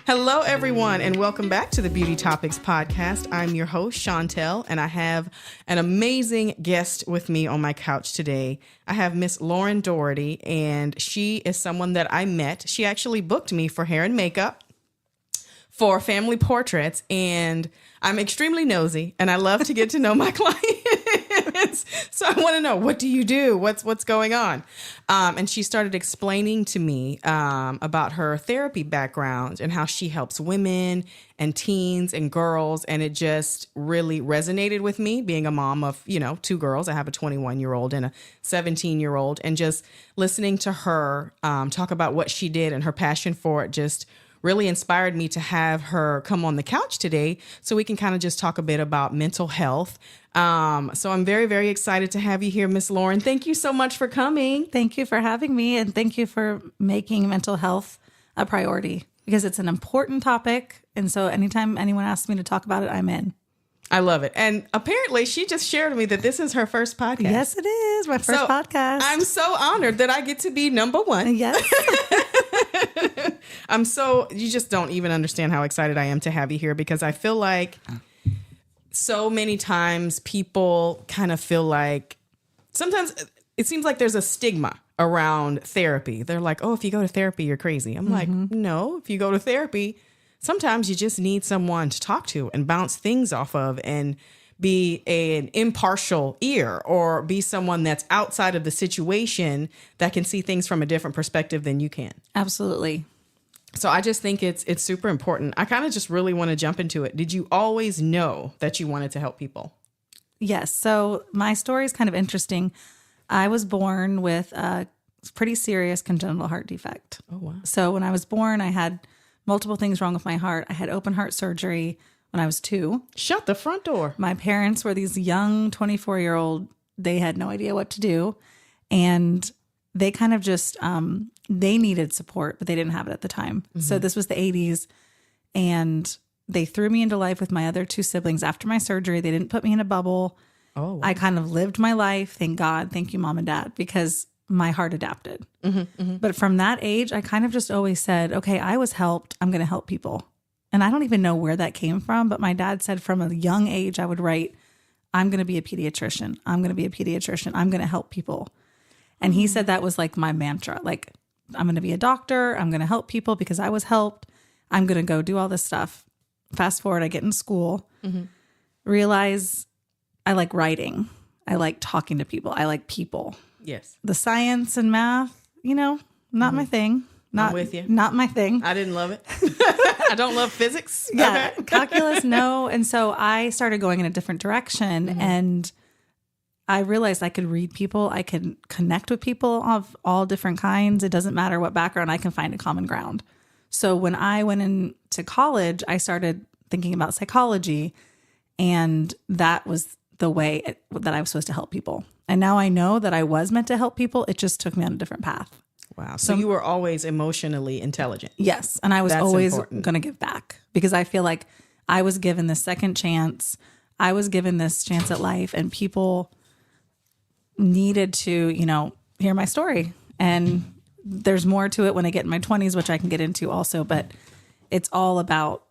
Hello, everyone, and welcome back to the Beauty Topix podcast. I'm your host, Chantel, and I have an amazing guest with me on my couch today. I have Miss Lauren Doherty, and she is someone that I met. She actually booked me for hair and makeup for family portraits, and I'm extremely nosy, and I love to get to know my clients. So I want to know, what do you do? What's going on? And she started explaining to me about her therapy background and how she helps women and teens and girls. And it just really resonated with me, being a mom of, two girls. I have a 21-year-old and a 17-year-old. And just listening to her talk about what she did and her passion for it just really inspired me to have her come on the couch today so we can kind of just talk a bit about mental health. So I'm very, very excited to have you here, Miss Lauren. Thank you so much for coming. Thank you for having me, and thank you for making mental health a priority because it's an important topic. And so anytime anyone asks me to talk about it, I'm in. I love it. And apparently she just shared with me that this is her first podcast. Yes, it is. My first podcast. I'm so honored that I get to be number one. Yes. You just don't even understand how excited I am to have you here, because I feel like so many times people kind of feel like, sometimes it seems like there's a stigma around therapy. They're like, oh, if you go to therapy, you're crazy. I'm like, no, if you go to therapy, sometimes you just need someone to talk to and bounce things off of and be an impartial ear, or be someone that's outside of the situation that can see things from a different perspective than you can. Absolutely. So I just think it's super important. I kind of just really want to jump into it. Did you always know that you wanted to help people? Yes. So my story is kind of interesting. I was born with a pretty serious congenital heart defect. Oh, wow. So when I was born, I had multiple things wrong with my heart. I had open heart surgery when I was 2. Shut the front door. My parents were these young 24-year-old. They had no idea what to do. And they kind of just, they needed support, but they didn't have it at the time. Mm-hmm. So this was the 80s. And they threw me into life with my other 2 siblings after my surgery. They didn't put me in a bubble. Oh, wow. I kind of lived my life. Thank God. Thank you, Mom and Dad, because my heart adapted. Mm-hmm, mm-hmm. But from that age, I kind of just always said, okay, I was helped. I'm going to help people. And I don't even know where that came from, but my dad said from a young age, I would write, I'm going to be a pediatrician. I'm going to be a pediatrician. I'm going to help people. And he said that was like my mantra. Like, I'm going to be a doctor. I'm going to help people because I was helped. I'm going to go do all this stuff. Fast forward, I get in school, realize I like writing. I like talking to people. I like people. Yes. The science and math, not my thing. I'm with you. Not my thing. I didn't love it. I don't love physics. Yeah. Okay. Calculus, no. And so I started going in a different direction, and I realized I could read people. I could connect with people of all different kinds. It doesn't matter what background, I can find a common ground. So when I went into college, I started thinking about psychology, and that was the way that I was supposed to help people. And now I know that I was meant to help people. It just took me on a different path. Wow. So you were always emotionally intelligent. Yes. And I was always going to give back, because I feel like I was given this second chance. I was given this chance at life, and people needed to, hear my story. And there's more to it when I get in my 20s, which I can get into also, but it's all about,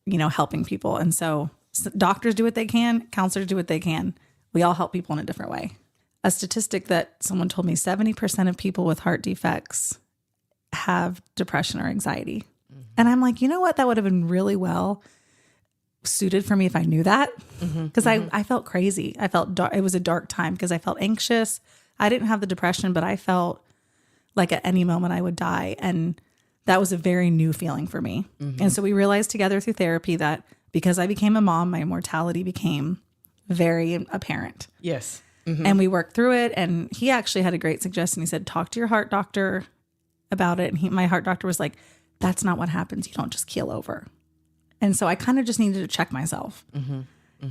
helping people. And so doctors do what they can, counselors do what they can. We all help people in a different way. A statistic that someone told me, 70% of people with heart defects have depression or anxiety. And I'm like, you know what? That would have been really well suited for me if I knew that. Because I felt crazy. I felt dark. It was a dark time because I felt anxious. I didn't have the depression, but I felt like at any moment I would die. And that was a very new feeling for me. And so we realized together through therapy that because I became a mom, my mortality became very apparent. Yes. And we worked through it. And he actually had a great suggestion. He said, talk to your heart doctor about it. And my heart doctor was like, that's not what happens. You don't just keel over. And so I kind of just needed to check myself.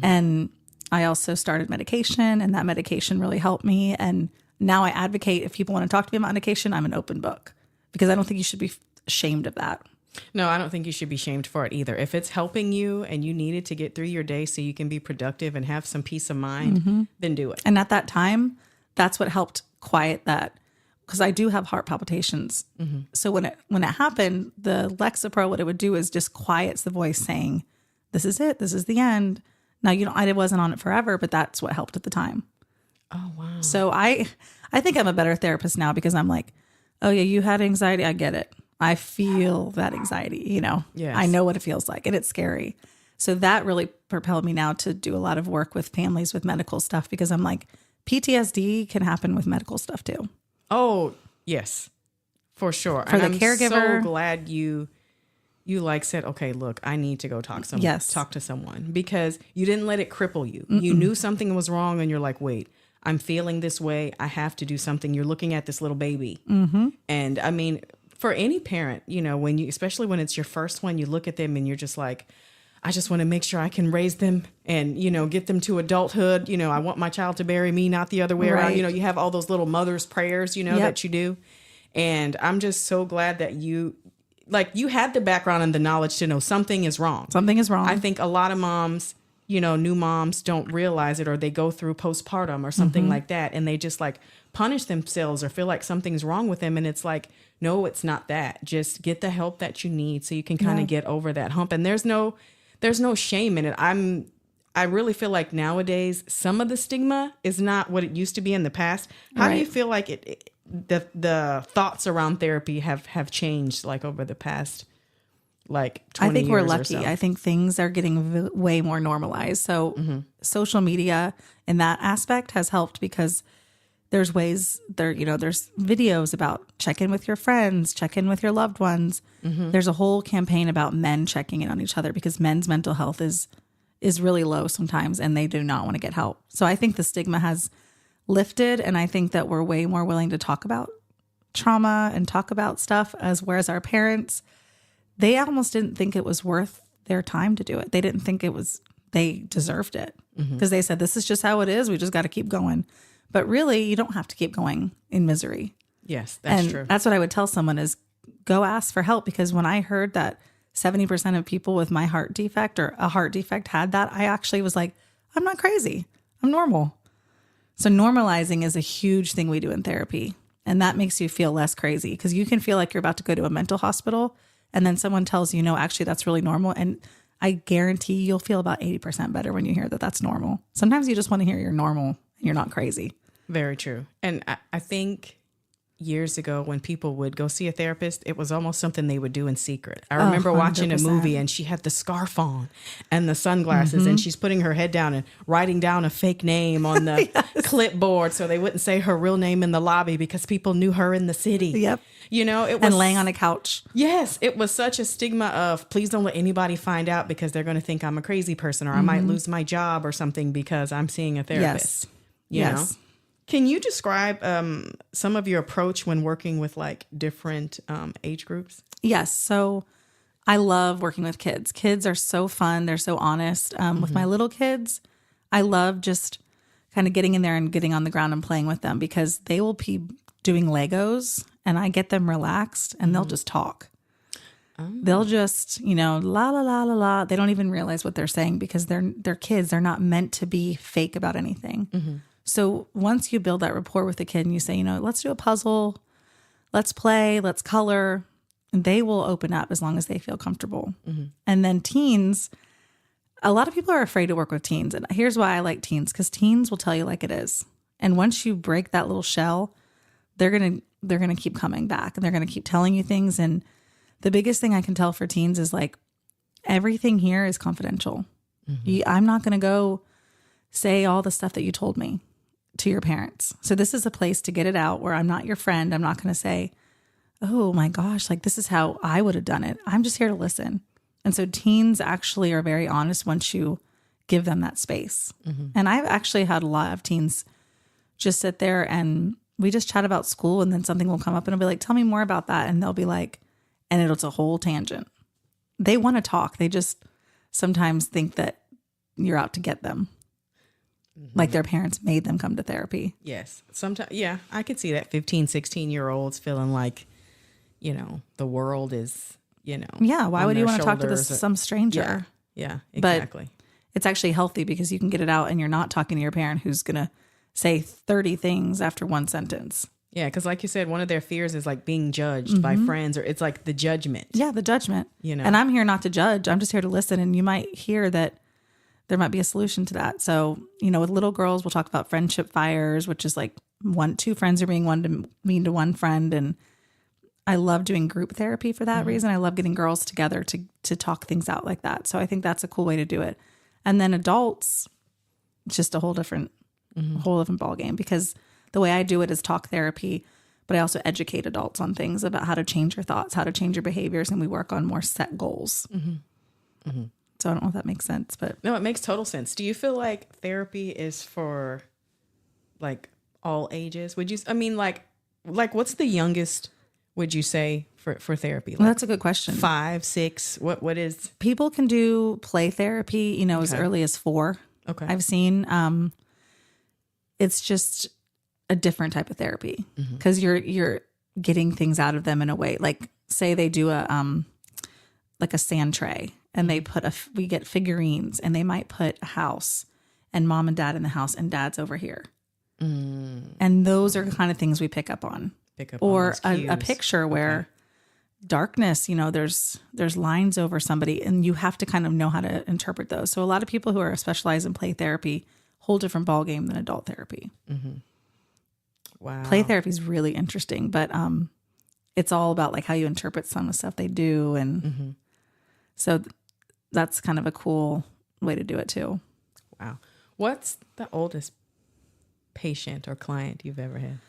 And I also started medication, and that medication really helped me. And now I advocate, if people want to talk to me about medication, I'm an open book, because I don't think you should be ashamed of that. No, I don't think you should be shamed for it either. If it's helping you and you need it to get through your day so you can be productive and have some peace of mind, then do it. And at that time, that's what helped quiet that because I do have heart palpitations. So when it happened, the Lexapro, what it would do is just quiets the voice saying, this is it. This is the end. Now, I wasn't on it forever, but that's what helped at the time. Oh, wow. So I think I'm a better therapist now because I'm like, oh yeah, you had anxiety. I get it. I feel that anxiety, Yes. I know what it feels like and it's scary. So that really propelled me now to do a lot of work with families with medical stuff because I'm like, PTSD can happen with medical stuff too. Oh, yes, for sure. For the caregiver. I'm so glad you like said, okay, look, I need to go talk to someone because you didn't let it cripple you. You knew something was wrong and you're like, wait, I'm feeling this way. I have to do something. You're looking at this little baby. And I mean, for any parent, especially when it's your first one, you look at them and you're just like, I just want to make sure I can raise them and, get them to adulthood. I want my child to bury me, not the other way around. You have all those little mother's prayers, that you do. And I'm just so glad that you had the background and the knowledge to know something is wrong. Something is wrong. I think a lot of moms, new moms don't realize it or they go through postpartum or something like that. And they just punish themselves or feel like something's wrong with them. And it's like, no, it's not that. Just get the help that you need so you can kind of get over that hump. And there's no shame in it. I really feel like nowadays, some of the stigma is not what it used to be in the past. How do you feel like the thoughts around therapy have changed over the past 20 I think we're years lucky. or so? I think things are getting way more normalized. So social media in that aspect has helped because there's ways there's videos about check in with your friends, check in with your loved ones. There's a whole campaign about men checking in on each other because men's mental health is really low sometimes and they do not want to get help. So I think the stigma has lifted and I think that we're way more willing to talk about trauma and talk about stuff whereas our parents, they almost didn't think it was worth their time to do it. They didn't think they deserved it because they said, this is just how it is. We just got to keep going. But really, you don't have to keep going in misery. Yes, that's true. That's what I would tell someone is go ask for help. Because when I heard that 70% of people with my heart defect or a heart defect had that, I actually was like, I'm not crazy. I'm normal. So normalizing is a huge thing we do in therapy. And that makes you feel less crazy because you can feel like you're about to go to a mental hospital and then someone tells you, no, actually, that's really normal. And I guarantee you'll feel about 80% better when you hear that that's normal. Sometimes you just want to hear you're normal and you're not crazy. Very true. And I think years ago when people would go see a therapist, it was almost something they would do in secret. I remember watching a movie and she had the scarf on and the sunglasses and she's putting her head down and writing down a fake name on the clipboard so they wouldn't say her real name in the lobby because people knew her in the city. Yep. It was, and laying on a couch. Yes. It was such a stigma of please don't let anybody find out because they're going to think I'm a crazy person or I might lose my job or something because I'm seeing a therapist. You know? Can you describe some of your approach when working with different age groups? Yes. So I love working with kids. Kids are so fun. They're so honest. With my little kids, I love just kind of getting in there and getting on the ground and playing with them because they will be doing Legos and I get them relaxed and they'll just talk. They'll just, la, la, la, la, la. They don't even realize what they're saying because they're kids. They're not meant to be fake about anything. So once you build that rapport with the kid and you say, let's do a puzzle, let's play, let's color, they will open up as long as they feel comfortable. And then teens, a lot of people are afraid to work with teens. And here's why I like teens, because teens will tell you like it is. And once you break that little shell, they're going to keep coming back and they're going to keep telling you things. And the biggest thing I can tell for teens is everything here is confidential. I'm not going to go say all the stuff that you told me to your parents. So this is a place to get it out where I'm not your friend. I'm not going to say, oh my gosh, this is how I would have done it. I'm just here to listen. And so teens actually are very honest once you give them that space. And I've actually had a lot of teens just sit there and we just chat about school and then something will come up and I'll be like, tell me more about that. And they'll be like, and it's a whole tangent. They want to talk. They just sometimes think that you're out to get them. Like their parents made them come to therapy. Yes. Sometimes, yeah, I could see that 15, 16-year-olds feeling like, the world is, Yeah, why would you want to talk to some stranger? Yeah, exactly. But it's actually healthy because you can get it out and you're not talking to your parent who's going to say 30 things after one sentence. Yeah, because like you said, one of their fears is like being judged by friends, or it's like the judgment. Yeah, the judgment. You know, and I'm here not to judge. I'm just here to listen. And you might hear that there might be a solution to that. So, with little girls, we'll talk about friendship fires, which is like two friends are being mean to one friend. And I love doing group therapy for that reason. I love getting girls together to talk things out like that. So I think that's a cool way to do it. And then adults, it's just a whole different ball game, because the way I do it is talk therapy, but I also educate adults on things about how to change your thoughts, how to change your behaviors, and we work on more set goals. So I don't know if that makes sense, but no, it makes total sense. Do you feel like therapy is for like all ages? Would you? I mean, like what's the youngest? Would you say for therapy? Well, that's a good question. 5, 6. What is? People can do play therapy, as early as 4. Okay, I've seen. It's just a different type of therapy, because you're getting things out of them in a way. Like, say they do a sand tray, and they we get figurines, and they might put a house and mom and dad in the house and dad's over here. And those are the kind of things we pick up on. Or a picture where darkness, there's lines over somebody, and you have to kind of know how to interpret those. So a lot of people who are specialized in play therapy, whole different ball game than adult therapy. Wow. Play therapy is really interesting, but it's all about like how you interpret some of the stuff they do. And so that's kind of a cool way to do it too. Wow. What's the oldest patient or client you've ever had?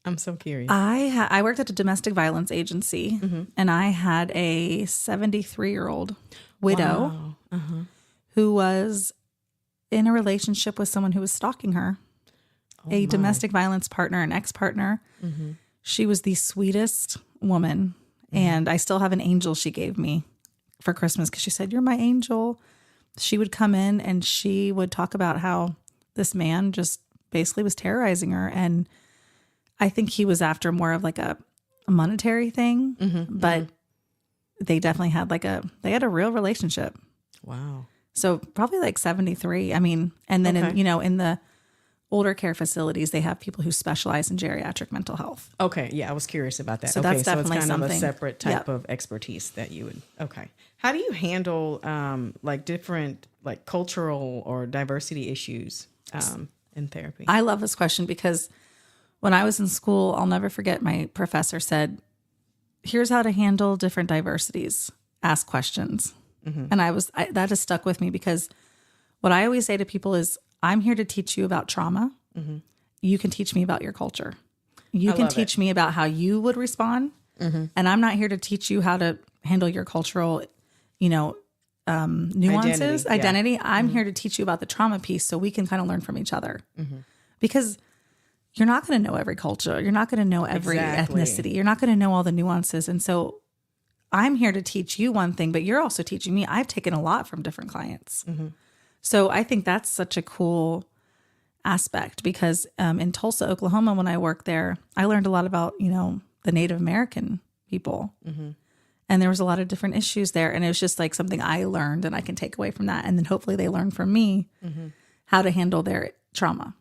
I'm so curious. I worked at a domestic violence agency, and I had a 73-year-old widow who was in a relationship with someone who was stalking her, domestic violence partner, an ex-partner. She was the sweetest woman, and I still have an angel she gave me for Christmas, because she said, "You're my angel." She would come in and she would talk about how this man just basically was terrorizing her, and I think he was after more of like a monetary thing, but they definitely had they had a real relationship. Wow. So probably like 73. I mean, and then in the older care facilities, they have people who specialize in geriatric mental health. Okay. Yeah. I was curious about that. So that's definitely it's kind something. of a separate type of expertise that you would. Okay. How do you handle different cultural or diversity issues in therapy? I love this question, because when I was in school, I'll never forget, my professor said, "Here's how to handle different diversities. Ask questions." And that has stuck with me, because what I always say to people is, I'm here to teach you about trauma. You can teach me about your culture. You can teach me about how you would respond. And I'm not here to teach you how to handle your cultural, nuances, identity. I'm here to teach you about the trauma piece, so we can kind of learn from each other. Because you're not going to know every culture. You're not going to know every ethnicity. You're not going to know all the nuances. And so I'm here to teach you one thing, but you're also teaching me. I've taken a lot from different clients. So I think that's such a cool aspect, because in Tulsa, Oklahoma, when I worked there, I learned a lot about, the Native American people. And there was a lot of different issues there. And it was just like something I learned, and I can take away from that. And then hopefully they learn from me how to handle their trauma.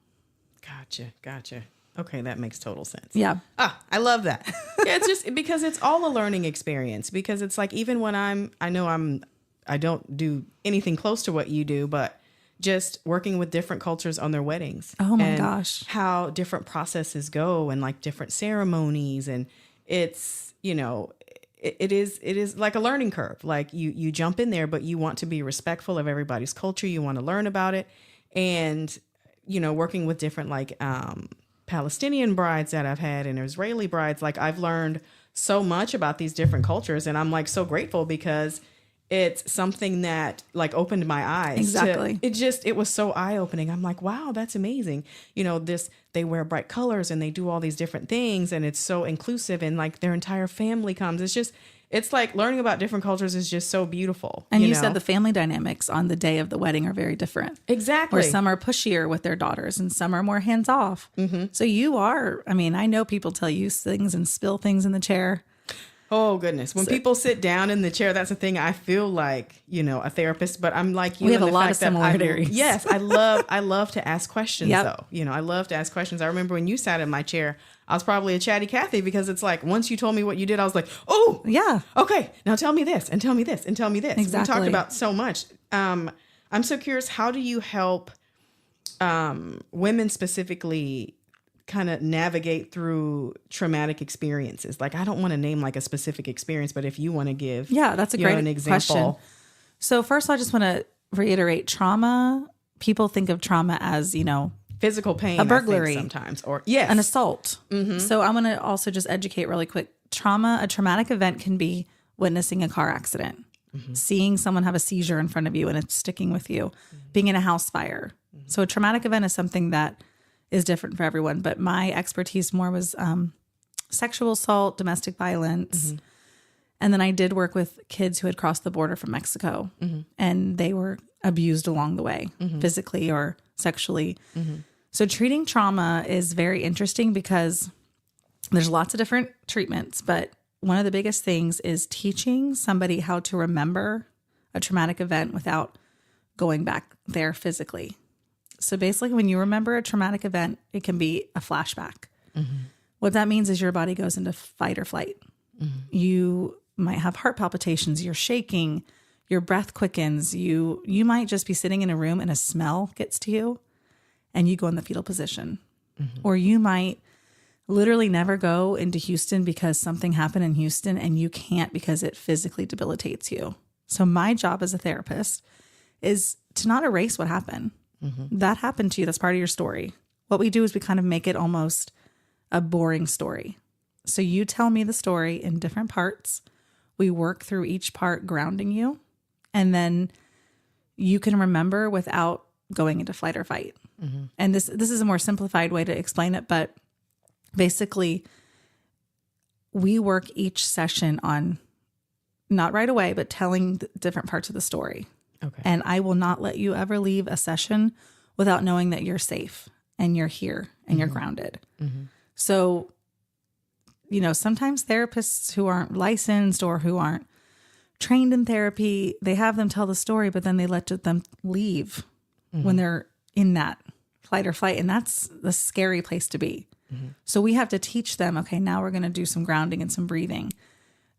Gotcha. Okay, that makes total sense. Yeah. I love that. Yeah, it's just because it's all a learning experience, because it's like, even when I don't do anything close to what you do, but just working with different cultures on their weddings. Oh my gosh. How different processes go, and like different ceremonies, and it's, it is like a learning curve. Like you jump in there, but you want to be respectful of everybody's culture. You want to learn about it. And, working with different Palestinian brides that I've had, and Israeli brides, I've learned so much about these different cultures, and I'm so grateful, because it's something that opened my eyes. Exactly. It was so eye-opening. I'm like, wow, that's amazing. They wear bright colors, and they do all these different things, and it's so inclusive, and their entire family comes. It's like learning about different cultures is just so beautiful. And you said the family dynamics on the day of the wedding are very different. Exactly. Where some are pushier with their daughters, and some are more hands off. So you are, I know people tell you things and spill things in the chair. Oh, goodness. When people sit down in the chair, that's the thing. I feel like, a therapist, but I'm like you. We have in a the lot fact of similarities. Yes, I love to ask questions, Yep. though. I love to ask questions. I remember when you sat in my chair, I was probably a chatty Cathy because it's like, once you told me what you did, I was like, oh, Yeah. okay, now tell me this and tell me this and tell me this. Exactly. We talked about so much. I'm so curious, how do you help women specifically kind of navigate through traumatic experiences? Like, I don't want to name like a specific experience, but if you want to give, that's a great an example. question. So first, I just want to reiterate trauma. People think of trauma as, physical pain, a burglary, I think sometimes, or yes, an assault. Mm-hmm. So I'm going to also just educate really quick. A traumatic event can be witnessing a car accident, seeing someone have a seizure in front of you and it's sticking with you, being in a house fire. So a traumatic event is something that is different for everyone. But my expertise more was sexual assault, domestic violence. And then I did work with kids who had crossed the border from Mexico and they were abused along the way, physically or sexually. So treating trauma is very interesting because there's lots of different treatments, but one of the biggest things is teaching somebody how to remember a traumatic event without going back there physically. So basically, when you remember a traumatic event, it can be a flashback. What that means is your body goes into fight or flight. You might have heart palpitations, you're shaking, your breath quickens, you might just be sitting in a room and a smell gets to you and you go in the fetal position. Or you might literally never go into Houston because something happened in Houston and you can't because it physically debilitates you. So my job as a therapist is to not erase what happened. That happened to you. That's part of your story. What we do is we kind of make it almost a boring story. So you tell me the story in different parts. We work through each part, grounding you. And then you can remember without going into flight or fight. And this is a more simplified way to explain it. But basically, we work each session on, not right away, but telling the different parts of the story. Okay. And I will not let you ever leave a session without knowing that you're safe and you're here and you're grounded. So, sometimes therapists who aren't licensed or who aren't trained in therapy, they have them tell the story, but then they let them leave when they're in that flight or flight. And that's the scary place to be. So we have to teach them, okay, now we're going to do some grounding and some breathing.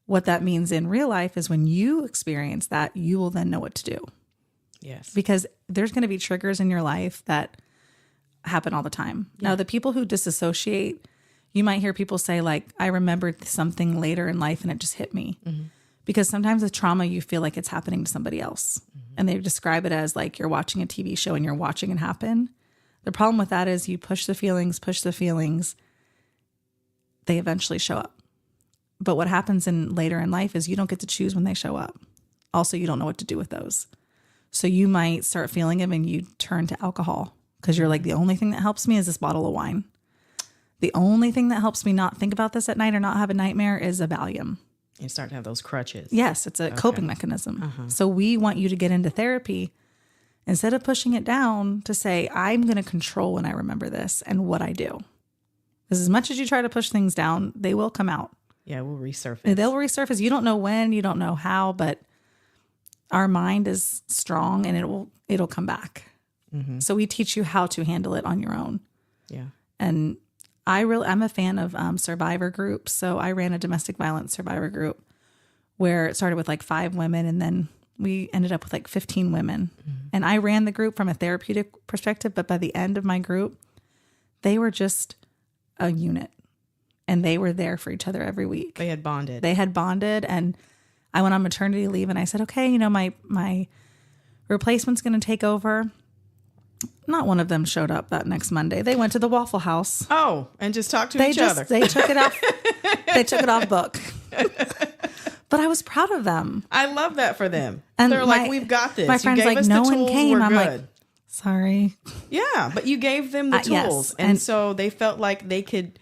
What that means in real life is when you experience that, you will then know what to do. Yes. Because there's going to be triggers in your life that happen all the time. Yeah. Now, the people who disassociate, you might hear people say like, I remembered something later in life and it just hit me. Because sometimes the trauma, you feel like it's happening to somebody else. And they describe it as like you're watching a TV show and you're watching it happen. The problem with that is you push the feelings, they eventually show up. But what happens later in life is you don't get to choose when they show up. Also, you don't know what to do with those. So you might start feeling them and you turn to alcohol because you're like, the only thing that helps me is this bottle of wine. The only thing that helps me not think about this at night or not have a nightmare is a Valium. You start to have those crutches. Yes, it's a coping mechanism. So we want you to get into therapy instead of pushing it down to say, I'm going to control when I remember this and what I do. Because as much as you try to push things down, they will come out. Yeah, we'll resurface. They'll resurface. You don't know when, you don't know how, but our mind is strong and it'll come back. So we teach you how to handle it on your own. Yeah. And I'm a fan of survivor groups. So I ran a domestic violence survivor group where it started with like 5 women and then we ended up with like 15 women. And I ran the group from a therapeutic perspective, but by the end of my group, they were just a unit and they were there for each other every week. They had bonded. And I went on maternity leave and I said, okay, my replacement's going to take over. Not one of them showed up that next Monday. They went to the Waffle House. Oh, and just talked to each other. They took it off. They took it off book. But I was proud of them. I love that for them. And they're like, we've got this. My friend's like, no one came. I'm like, sorry. Yeah, but you gave them the tools. Yes. And so they felt like they could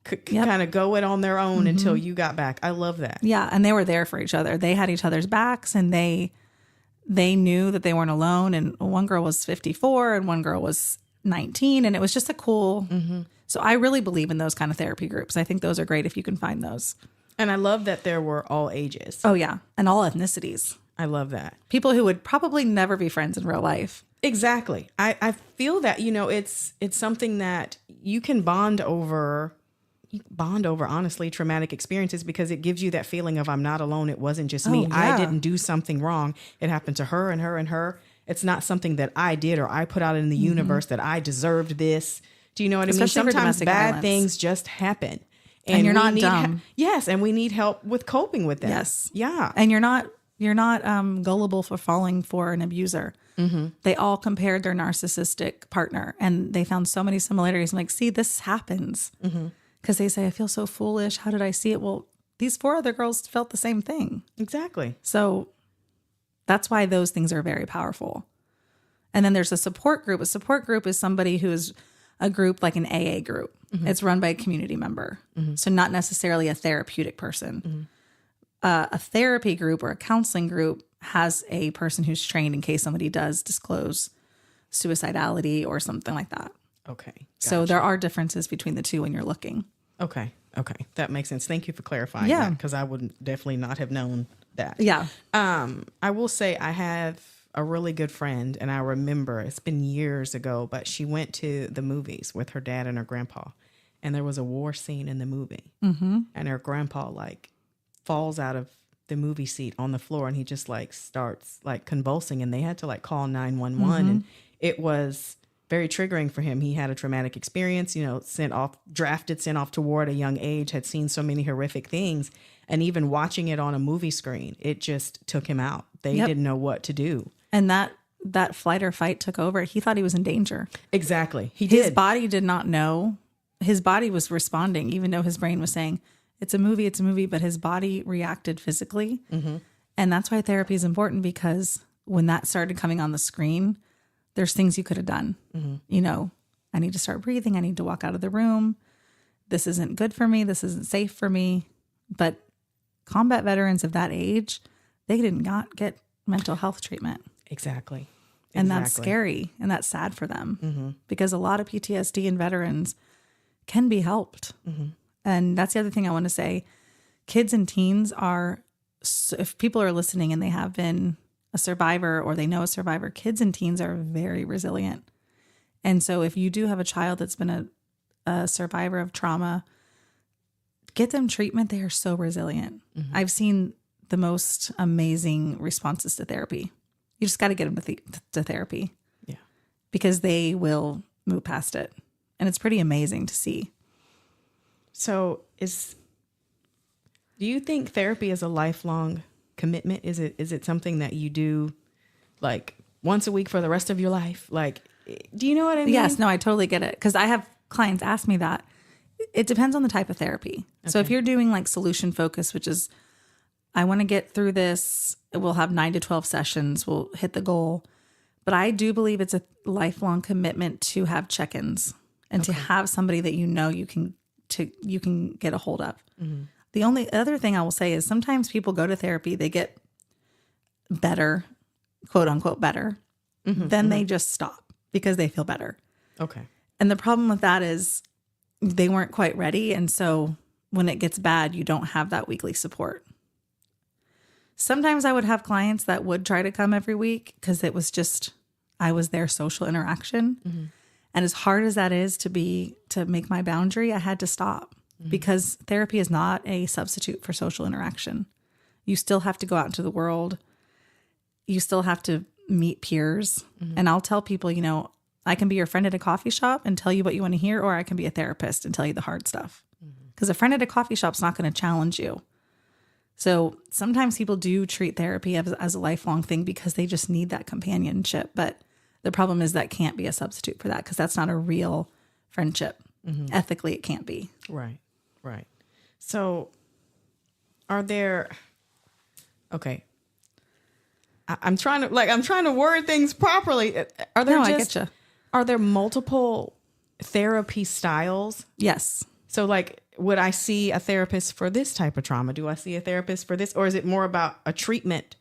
kind of go it on their own until you got back. I love that. Yeah, and they were there for each other. They had each other's backs and they knew that they weren't alone. And one girl was 54 and one girl was 19. And it was just a cool. So I really believe in those kind of therapy groups. I think those are great if you can find those. And I love that there were all ages. Oh, yeah. And all ethnicities. I love that. People who would probably never be friends in real life. Exactly. I feel that, it's something that you can bond over, honestly, traumatic experiences, because it gives you that feeling of I'm not alone. It wasn't just me. Yeah. I didn't do something wrong. It happened to her and her and her. It's not something that I did or I put out in the universe that I deserved this. Do you know what I mean? Sometimes bad things just happen. And you're not dumb. Yes. And we need help with coping with that. Yes. Yeah. And you're not gullible for falling for an abuser. Mm-hmm. They all compared their narcissistic partner and they found so many similarities. I'm like, see, this happens. Because they say, I feel so foolish. How did I see it? Well, these 4 other girls felt the same thing. Exactly. So that's why those things are very powerful. And then there's a support group. A support group is somebody who is a group like an AA group. It's run by a community member. So not necessarily a therapeutic person. A therapy group or a counseling group has a person who's trained in case somebody does disclose suicidality or something like that. Okay. Gotcha. So there are differences between the two when you're looking. Okay. That makes sense. Thank you for clarifying Yeah. that, because I would definitely not have known that. Yeah. I will say I have a really good friend, and I remember it's been years ago, but she went to the movies with her dad and her grandpa, and there was a war scene in the movie, and her grandpa falls out of the movie seat on the floor, and he just starts convulsing, and they had to call 911, and it was very triggering for him. He had a traumatic experience, sent off to war at a young age, had seen so many horrific things, and even watching it on a movie screen, it just took him out. They didn't know what to do. And that flight or fight took over. He thought he was in danger. Exactly. His body did not know. His body was responding, even though his brain was saying, it's a movie, but his body reacted physically. And that's why therapy is important, because when that started coming on the screen, there's things you could have done. I need to start breathing. I need to walk out of the room. This isn't good for me. This isn't safe for me. But combat veterans of that age, they did not get mental health treatment. Exactly. And that's scary, and that's sad for them, because a lot of PTSD in veterans can be helped. And that's the other thing I want to say. Kids and teens are, if people are listening and they have been a survivor or they know a survivor, kids and teens are very resilient. And so if you do have a child that's been a survivor of trauma, get them treatment. They are so resilient. I've seen the most amazing responses to therapy. You just got to get them to therapy. Yeah. Because they will move past it. And it's pretty amazing to see. So do you think therapy is a lifelong commitment? Is it something that you do once a week for the rest of your life? Do you know what I mean? Yes, no, I totally get it. Because I have clients ask me that. It depends on the type of therapy. Okay. So if you're doing solution focus, which is, I want to get through this, we'll have 9 to 12 sessions, we'll hit the goal. But I do believe it's a lifelong commitment to have check-ins and to have somebody that you can get a hold of. The only other thing I will say is sometimes people go to therapy, they get better, quote unquote better, then they just stop because they feel better. Okay. And the problem with that is they weren't quite ready. And so when it gets bad, you don't have that weekly support. Sometimes I would have clients that would try to come every week because it was just, I was their social interaction. And as hard as that is to make my boundary, I had to stop because therapy is not a substitute for social interaction. You still have to go out into the world. You still have to meet peers. And I'll tell people, I can be your friend at a coffee shop and tell you what you want to hear, or I can be a therapist and tell you the hard stuff. Because a friend at a coffee shop's not going to challenge you. So sometimes people do treat therapy as a lifelong thing because they just need that companionship. But the problem is that can't be a substitute for that because that's not a real friendship. Ethically, it can't be. Right. So are there, okay. I'm trying to word things properly. Are there I get you. Are there multiple therapy styles? Yes. So would I see a therapist for this type of trauma? Do I see a therapist for this? Or is it more about a treatment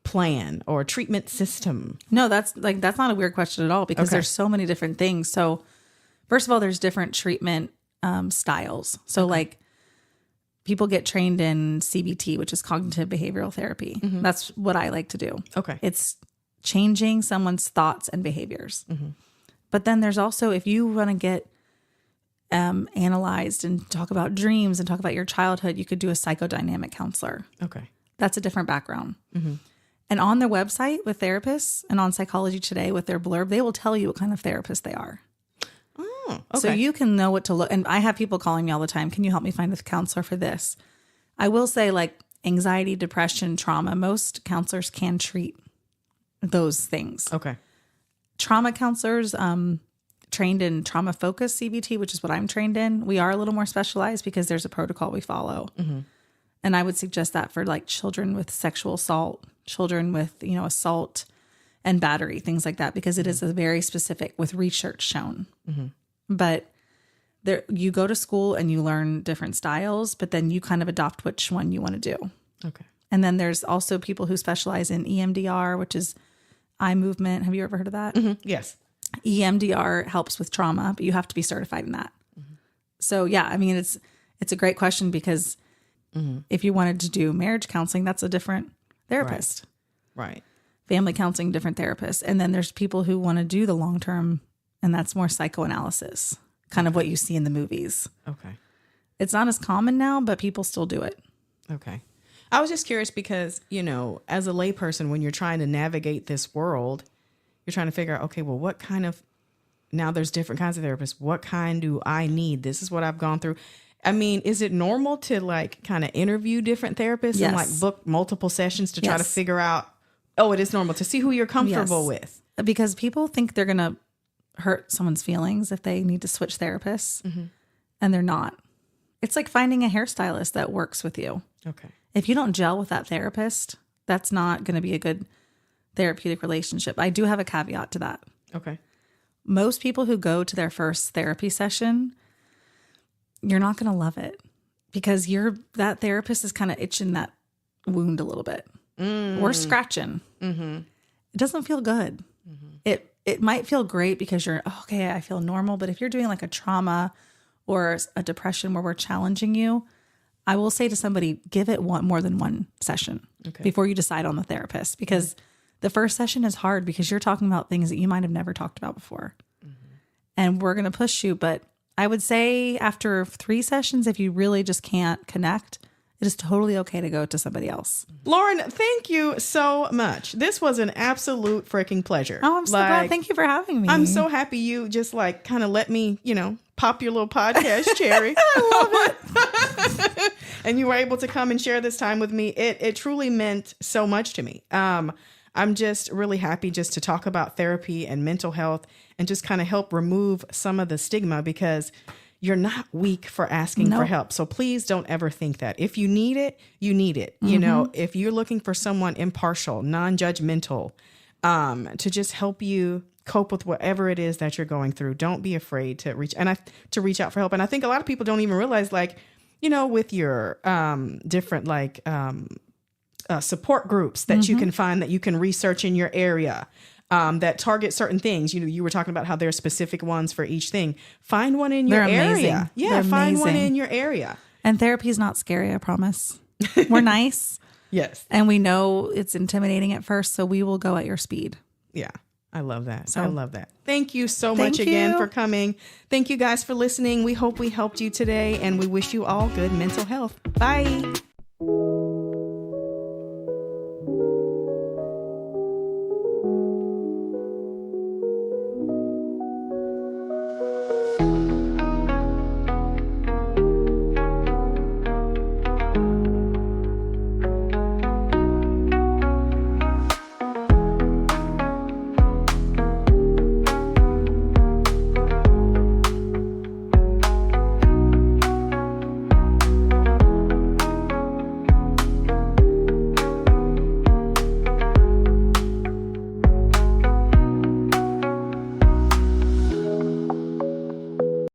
plan or a treatment system? No, that's not a weird question at all because there's so many different things. So first of all, there's different treatment styles. So people get trained in CBT, which is cognitive behavioral therapy. That's what I like to do. Okay. It's changing someone's thoughts and behaviors. But then there's also, if you want to get analyzed and talk about dreams and talk about your childhood, you could do a psychodynamic counselor. Okay. That's a different background. And on their website with therapists and on Psychology Today with their blurb, they will tell you what kind of therapist they are. Oh, okay. So you can know what to look. And I have people calling me all the time. Can you help me find a counselor for this? I will say, like anxiety, depression, trauma, most counselors can treat those things. Okay. Trauma counselors, trained in trauma focused CBT, which is what I'm trained in. We are a little more specialized because there's a protocol we follow. And I would suggest that for like children with sexual assault, children with, assault and battery, things like that, because it is a very specific with research shown. But there, you go to school and you learn different styles, but then you kind of adopt which one you want to do. Okay. And then there's also people who specialize in EMDR, which is eye movement. Have you ever heard of that? Yes. EMDR helps with trauma, but you have to be certified in that. So yeah, I mean, it's a great question because if you wanted to do marriage counseling, that's a different therapist. Right. Family counseling, different therapist. And then there's people who want to do the long-term, and that's more psychoanalysis, kind of what you see in the movies. Okay. It's not as common now, but people still do it. Okay. I was just curious because, as a layperson, when you're trying to navigate this world, you're trying to figure out, okay, well, what kind of, now there's different kinds of therapists. What kind do I need? This is what I've gone through. I mean, is it normal to like kind of interview different therapists and like book multiple sessions to try to figure out, it is normal to see who you're comfortable with? Because people think they're going to hurt someone's feelings if they need to switch therapists, and they're not. It's like finding a hairstylist that works with you. Okay. If you don't gel with that therapist, that's not going to be a good therapeutic relationship. I do have a caveat to that. Okay. Most people who go to their first therapy session, you're not going to love it because that therapist is kind of itching that wound a little bit. We're scratching. It doesn't feel good. It might feel great because you're, okay, I feel normal. But if you're doing like a trauma or a depression where we're challenging you, I will say to somebody, give it more than one session before you decide on the therapist, because the first session is hard because you're talking about things that you might have never talked about before. And we're going to push you. But I would say after 3 sessions, if you really just can't connect, it is totally okay to go to somebody else. Lauren, thank you so much. This was an absolute freaking pleasure. Oh, I'm so glad. Thank you for having me. I'm so happy you just like kind of let me, pop your little podcast cherry. I love it. And you were able to come and share this time with me. It truly meant so much to me. I'm just really happy just to talk about therapy and mental health and just kind of help remove some of the stigma, because you're not weak for asking for help. So please don't ever think that. If you need it, you need it. If you're looking for someone impartial, non-judgmental, to just help you cope with whatever it is that you're going through, don't be afraid to reach out for help. And I think a lot of people don't even realize, like, with your different like support groups that you can find, that you can research in your area, that target certain things. You were talking about how there's specific ones for each thing. Find one in your area. Yeah, find one in your area. And therapy is not scary, I promise. We're nice. Yes. And we know it's intimidating at first, so we will go at your speed. Yeah. I love that. I love that. Thank you so much again for coming. Thank you guys for listening. We hope we helped you today, and we wish you all good mental health. Bye.